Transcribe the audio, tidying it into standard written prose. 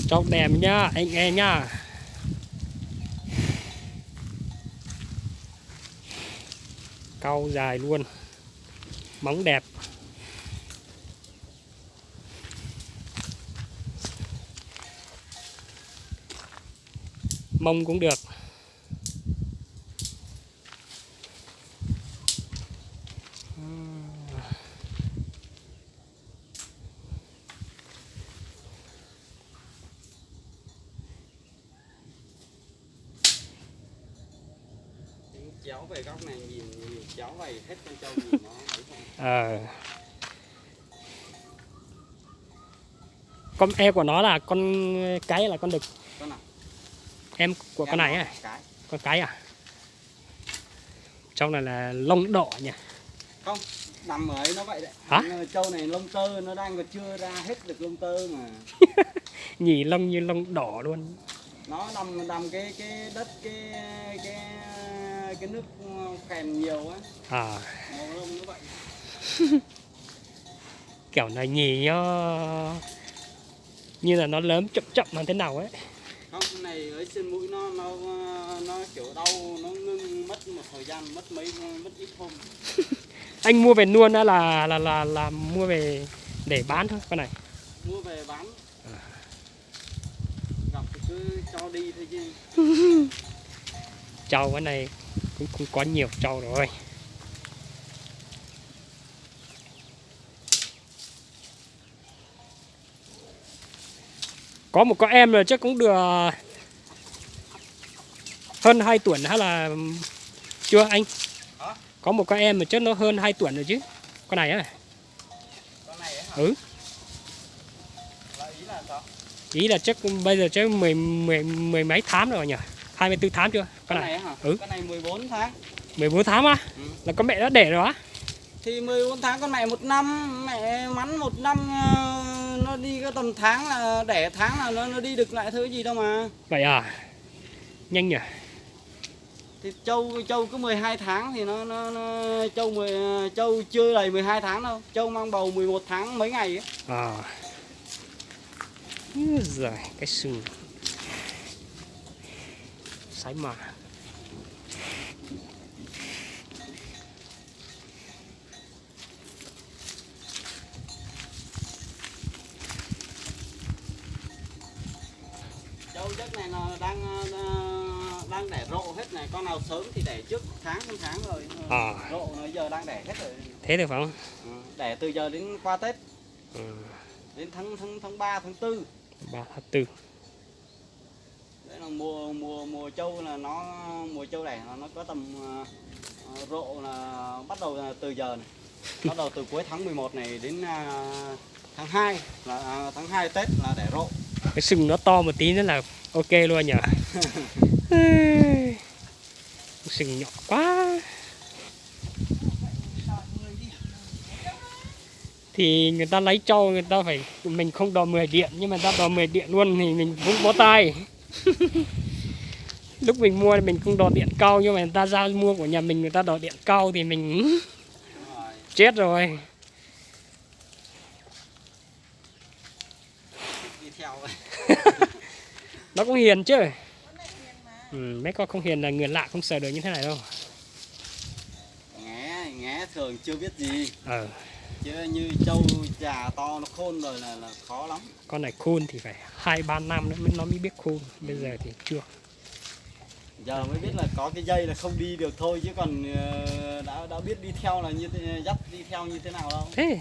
Trâu đẹp nhá anh em nhá. Cau dài luôn, móng đẹp. Mông cũng được. Chéo về góc này nhìn chéo về hết con trâu nhìn nó ấy không? Con em của nó là con cái hay là con đực? Con nào? Em của con này à? Cái. Con cái à? Trong này là lông đỏ nhỉ? Không, nằm ở ấy nó vậy đấy. Hả? Trâu này lông tơ nó đang còn chưa ra hết được lông tơ mà. Nhỉ, lông như lông đỏ luôn. Nó nằm cái đất cái nước phèn nhiều á. À. Màu lông nó vậy. Kiểu này nhỉ nó như là nó lớn chậm chậm mà thế nào ấy. Không, cái này ở trên mũi nó kiểu đau, nó ngưng mất một thời gian, mất ít hôm. Anh mua về nuôi là mua về để bán thôi con này. Mua về bán. Gặp thì cứ cho đi thôi chứ. Trâu cái này cũng có nhiều trâu rồi. Có một con em rồi chắc cũng được hơn 2 tuổi hay là chưa anh? Hả? Có một con em mà chắc nó hơn 2 tuổi rồi chứ. Con này á. Con này ấy hả? Ừ. Ý là sao? Ý là chắc bây giờ chắc mười mấy tháng rồi nhỉ? 24 tháng chưa? Con này hả? Ừ. Con này 14 tháng. 14 tháng á? Ừ. Là con mẹ đã đẻ rồi á? Thì 14 tháng con mẹ 1 năm, mẹ mắn 1 năm nó đi có tầm tháng là đẻ tháng là nó đi được lại thôi gì đâu mà. Vậy à? Nhanh nhỉ? Thì trâu cứ 12 tháng thì nó trâu chưa đầy 12 tháng đâu. Trâu mang bầu 11 tháng mấy ngày ấy. À. Rồi, cái sừng sái mà. Trâu giấc này nó đang đẻ rộ hết này, con nào sớm thì đẻ trước tháng rồi. À. Rộ nó giờ đang đẻ hết rồi. Thế được phải không? Đẻ từ giờ đến qua Tết. Ừ. Đến tháng 3 tháng 4. 3 tháng 4. Đấy là mùa trâu là mùa trâu đẻ nó có tầm rộ là bắt đầu là từ giờ này. Bắt đầu từ cuối tháng 11 này đến tháng 2 là tháng 2 Tết là đẻ rộ. Cái sừng nó to một tí nữa là ok luôn nhỉ. Sừng nhỏ quá. Thì người ta lấy trâu người ta phải mình không đò 10 điện nhưng mà người ta đò 10 điện luôn thì mình cũng bó tay. Lúc mình mua thì mình không đò điện cao nhưng mà người ta ra mua của nhà mình người ta đò điện cao thì mình chết rồi. Đi theo Nó cũng hiền chứ. Mấy con không hiền là người lạ không sờ được như thế này đâu. Nghé thường chưa biết gì. Chứ như trâu già to nó khôn rồi là khó lắm. Con này khôn thì phải 2-3 năm nữa nó mới biết khôn. Bây giờ thì chưa. Giờ mới biết là có cái dây là không đi được thôi chứ còn đã biết đi theo là dắt đi theo như thế nào đâu. Thế